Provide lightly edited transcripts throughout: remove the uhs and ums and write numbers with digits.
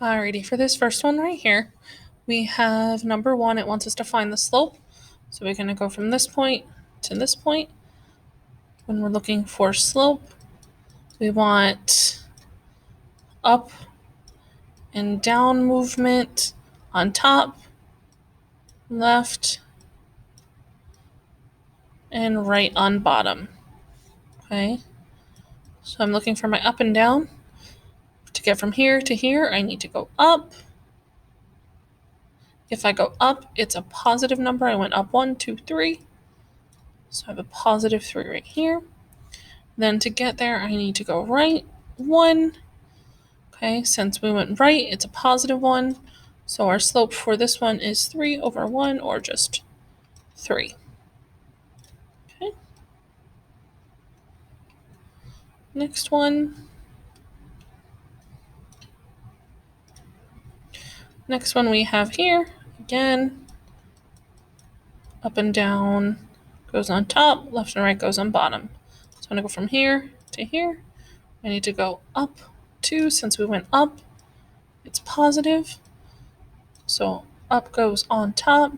Alrighty, for this first one right here, we have number 1. It wants us to find the slope. So we're going to go from this point to this point. When we're looking for slope, we want up and down movement on top, left, and right on bottom. Okay, so I'm looking for my up and down. To get from here to here, I need to go up. If I go up, it's a positive number. I went up 1, 2, 3. So I have a positive 3 right here. Then to get there, I need to go right 1. Okay, since we went right, it's a positive 1. So our slope for this one is 3 over 1, or just 3. Okay. Next one. Next one we have here, again, up and down goes on top, left and right goes on bottom. So I'm going to go from here to here. I need to go up 2, since we went up, it's positive. So up goes on top.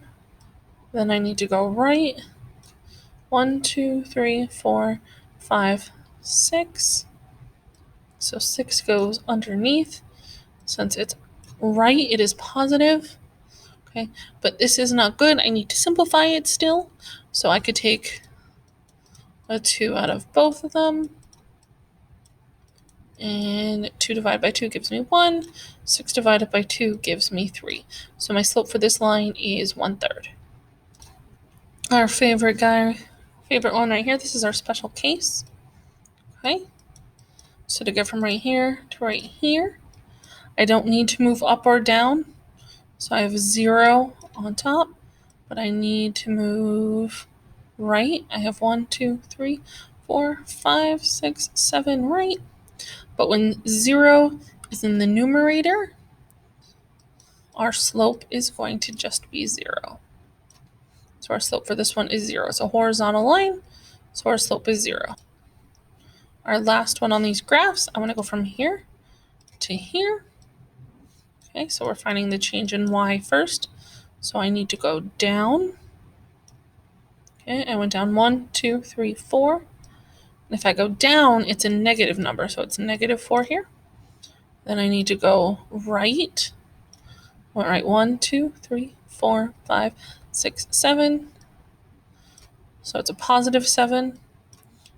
Then I need to go right. 1, 2, 3, 4, 5, 6. So 6 goes underneath. Since it's right, it is positive. Okay, but this is not good. I need to simplify it still. So I could take a 2 out of both of them. And 2 divided by 2 gives me 1. 6 divided by 2 gives me 3. So my slope for this line is 1/3. Our favorite one right here, this is our special case. Okay, so to get from right here to right here, I don't need to move up or down. So I have 0 on top, but I need to move right. I have 1, 2, 3, 4, 5, 6, 7 right. But when 0 is in the numerator, our slope is going to just be 0. So our slope for this one is 0. It's a horizontal line, so our slope is 0. Our last one on these graphs, I'm going to go from here to here. Okay, so we're finding the change in y first. So I need to go down. Okay, I went down 1, 2, 3, 4. And if I go down, it's a negative number, so it's -4 here. Then I need to go right. Went right 1, 2, 3, 4, 5, 6, 7. So it's a +7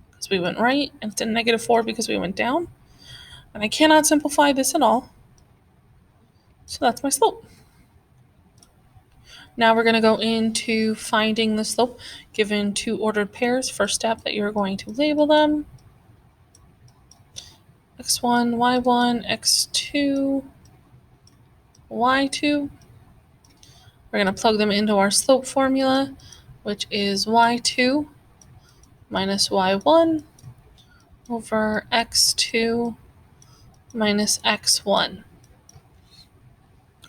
because we went right, and it's a -4 because we went down. And I cannot simplify this at all. So that's my slope. Now we're going to go into finding the slope given 2 ordered pairs. First step that you're going to label them. x1, y1, x2, y2. We're going to plug them into our slope formula, which is y2 minus y1 over x2 minus x1.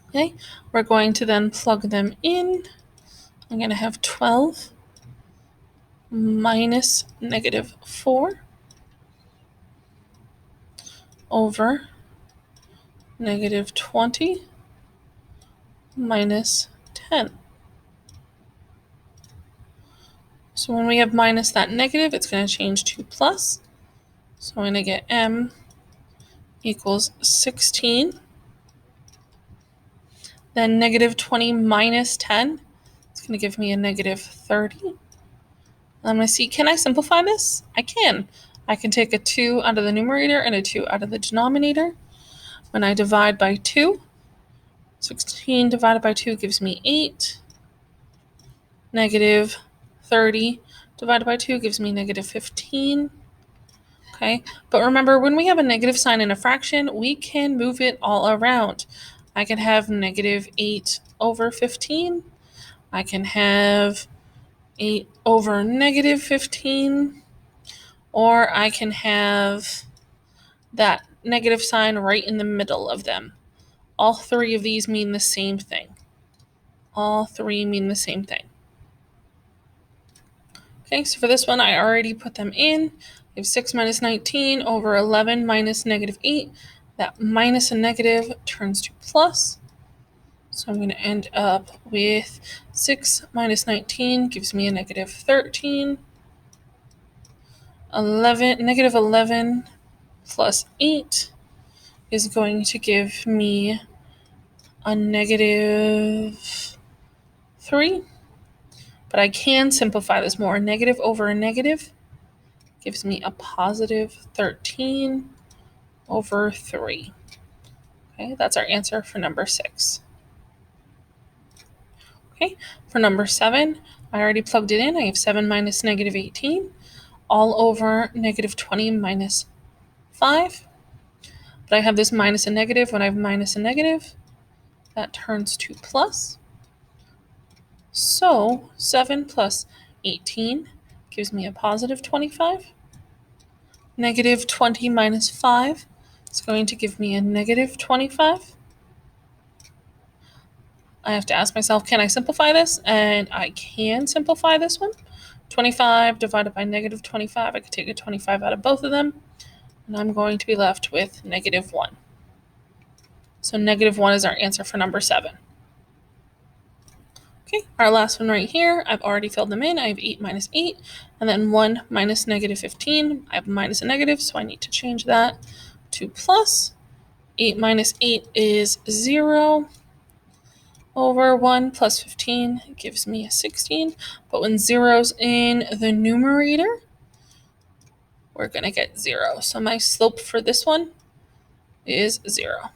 Okay, we're going to then plug them in. I'm going to have 12 minus -4 over -20 minus 10. So when we have minus that negative, it's going to change to plus. So I'm going to get m equals 16. Then -20 minus 10, it's going to give me a -30. I'm going to see, can I simplify this? I can. I can take a 2 out of the numerator and a 2 out of the denominator. When I divide by 2, 16 divided by 2 gives me 8. -30 divided by 2 gives me -15. Okay, but remember, when we have a negative sign in a fraction, we can move it all around. I can have -8 over 15. I can have 8 over -15. Or I can have that negative sign right in the middle of them. All 3 of these mean the same thing. All 3 mean the same thing. Okay, so for this one, I already put them in. We have 6 minus 19 over 11 minus -8. That minus a negative turns to plus. So I'm going to end up with 6 minus 19 gives me a negative 13. Negative 11 plus 8 is going to give me a negative 3. But I can simplify this more. Negative over a negative gives me a positive 13 over 3. Okay, that's our answer for number 6. Okay, for number 7, I already plugged it in. I have 7 minus negative 18 all over negative 20 minus 5. But I have this minus a negative. When I have minus a negative, that turns to plus. So 7 plus 18 gives me a positive 25. Negative 20 minus 5 is going to give me a negative 25. I have to ask myself, can I simplify this? And I can simplify this one. 25 divided by negative 25, I could take a 25 out of both of them, and I'm going to be left with negative 1. So negative 1 is our answer for number 7. Okay, our last one right here, I've already filled them in. I have 8 minus 8, and then 1 minus negative 15. I have a minus a negative, so I need to change that to plus. 8 minus 8 is 0. Over 1 plus 15 gives me a 16. But when 0's in the numerator, we're going to get 0. So my slope for this one is 0.